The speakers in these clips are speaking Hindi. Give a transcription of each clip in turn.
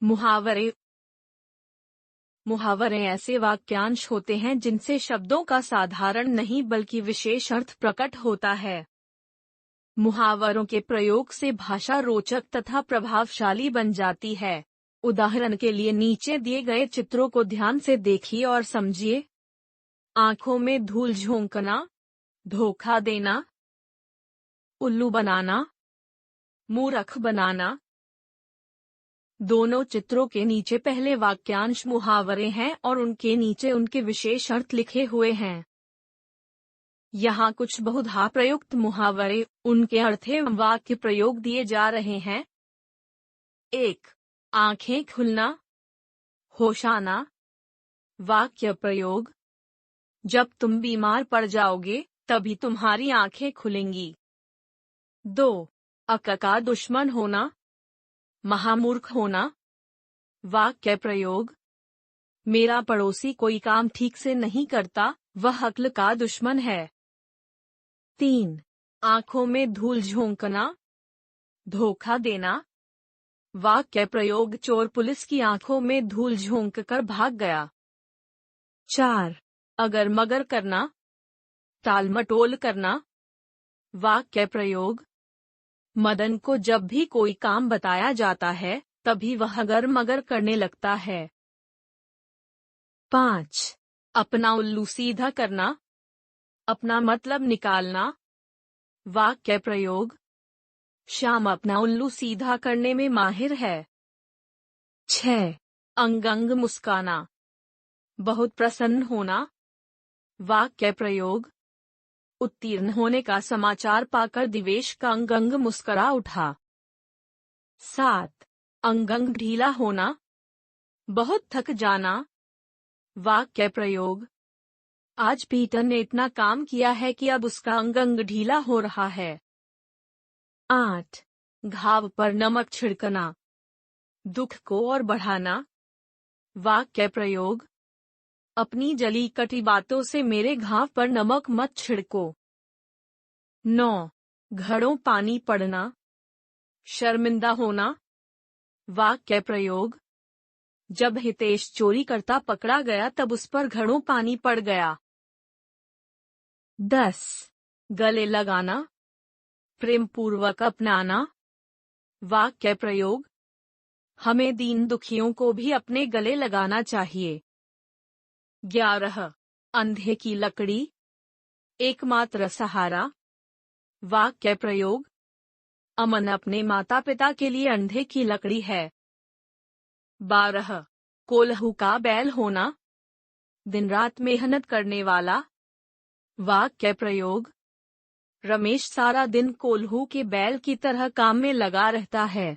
मुहावरे। मुहावरे ऐसे वाक्यांश होते हैं जिनसे शब्दों का साधारण नहीं बल्कि विशेष अर्थ प्रकट होता है। मुहावरों के प्रयोग से भाषा रोचक तथा प्रभावशाली बन जाती है। उदाहरण के लिए नीचे दिए गए चित्रों को ध्यान से देखिए और समझिए। आंखों में धूल झोंकना, धोखा देना, उल्लू बनाना, मूर्ख बनाना। दोनों चित्रों के नीचे पहले वाक्यांश मुहावरे हैं और उनके नीचे उनके विशेष अर्थ लिखे हुए हैं। यहाँ कुछ बहुधा प्रयुक्त मुहावरे, उनके अर्थ एवं वाक्य प्रयोग दिए जा रहे हैं। 1. आंखें खुलना, होश आना। वाक्य प्रयोग: जब तुम बीमार पड़ जाओगे तभी तुम्हारी आंखें खुलेंगी। 2. अक का दुश्मन होना, महामूर्ख होना। वाक्य प्रयोग: मेरा पड़ोसी कोई काम ठीक से नहीं करता, वह अक्ल का दुश्मन है। 3. आंखों में धूल झोंकना, धोखा देना। वाक्य प्रयोग: चोर पुलिस की आंखों में धूल झोंक कर भाग गया। 4. अगर मगर करना, टाल मटोल करना। वाक्य प्रयोग: मदन को जब भी कोई काम बताया जाता है तभी वह अगर मगर करने लगता है। 5. अपना उल्लू सीधा करना, अपना मतलब निकालना। वाक्य प्रयोग: श्याम अपना उल्लू सीधा करने में माहिर है। 6. अंग अंग मुस्काना, बहुत प्रसन्न होना। वाक्य प्रयोग: उत्तीर्ण होने का समाचार पाकर दिवेश का अंग अंग मुस्करा उठा। 7. अंग अंग ढीला होना, बहुत थक जाना। वाक्य प्रयोग: आज पीटर ने इतना काम किया है कि अब उसका अंग अंग ढीला हो रहा है। 8. घाव पर नमक छिड़कना, दुख को और बढ़ाना। वाक्य प्रयोग: अपनी जली कटी बातों से मेरे घाव पर नमक मत छिड़को। 9. घड़ों पानी पड़ना, शर्मिंदा होना। वाक्य प्रयोग: जब हितेश चोरी करता पकड़ा गया तब उस पर घड़ों पानी पड़ गया। 10. गले लगाना, प्रेम पूर्वक अपनाना। वाक्य प्रयोग: हमें दीन दुखियों को भी अपने गले लगाना चाहिए। 11. अंधे की लकड़ी, एकमात्र सहारा। वाक्य प्रयोग: अमन अपने माता पिता के लिए अंधे की लकड़ी है। 12. कोल्हू का बैल होना, दिन रात मेहनत करने वाला। वाक्य प्रयोग: रमेश सारा दिन कोल्हू के बैल की तरह काम में लगा रहता है।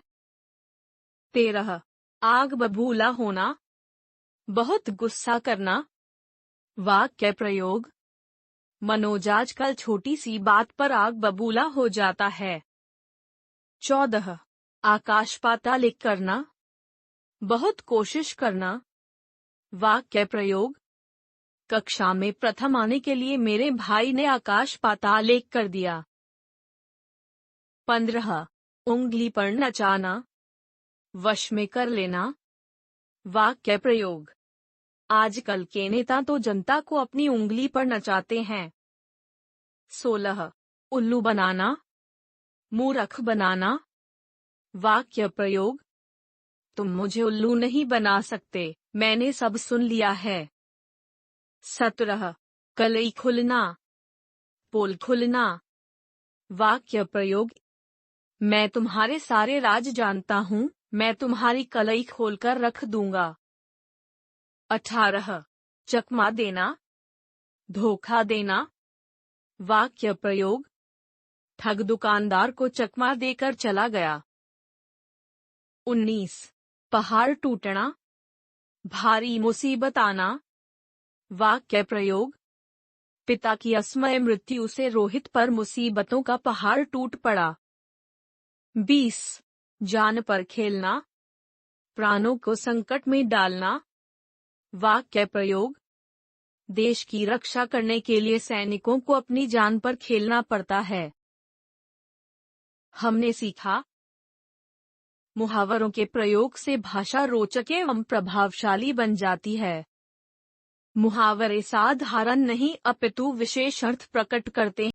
13. आग बबूला होना, बहुत गुस्सा करना। वाक्य प्रयोग: मनोज आजकल छोटी सी बात पर आग बबूला हो जाता है। 14. आकाश पाताल करना, बहुत कोशिश करना। वाक्य प्रयोग: कक्षा में प्रथम आने के लिए मेरे भाई ने आकाश पाताल एक कर दिया। 15. उंगली पर नचाना, वश में कर लेना। वाक्य प्रयोग: आजकल के नेता तो जनता को अपनी उंगली पर नचाते हैं। 16. उल्लू बनाना, मूर्ख बनाना। वाक्य प्रयोग: तुम मुझे उल्लू नहीं बना सकते, मैंने सब सुन लिया है। 17. कलई खुलना, पोल खुलना। वाक्य प्रयोग: मैं तुम्हारे सारे राज जानता हूँ, मैं तुम्हारी कलई खोलकर रख दूंगा। 18. चकमा देना, धोखा देना। वाक्य प्रयोग: ठग दुकानदार को चकमा देकर चला गया। 19. पहाड़ टूटना, भारी मुसीबत आना। वाक्य प्रयोग: पिता की असमय मृत्यु से रोहित पर मुसीबतों का पहाड़ टूट पड़ा। 20. जान पर खेलना, प्राणों को संकट में डालना। वाक्य प्रयोग: देश की रक्षा करने के लिए सैनिकों को अपनी जान पर खेलना पड़ता है। हमने सीखा मुहावरों के प्रयोग से भाषा रोचक एवं प्रभावशाली बन जाती है। मुहावरे साधारण नहीं अपितु विशेष अर्थ प्रकट करते हैं।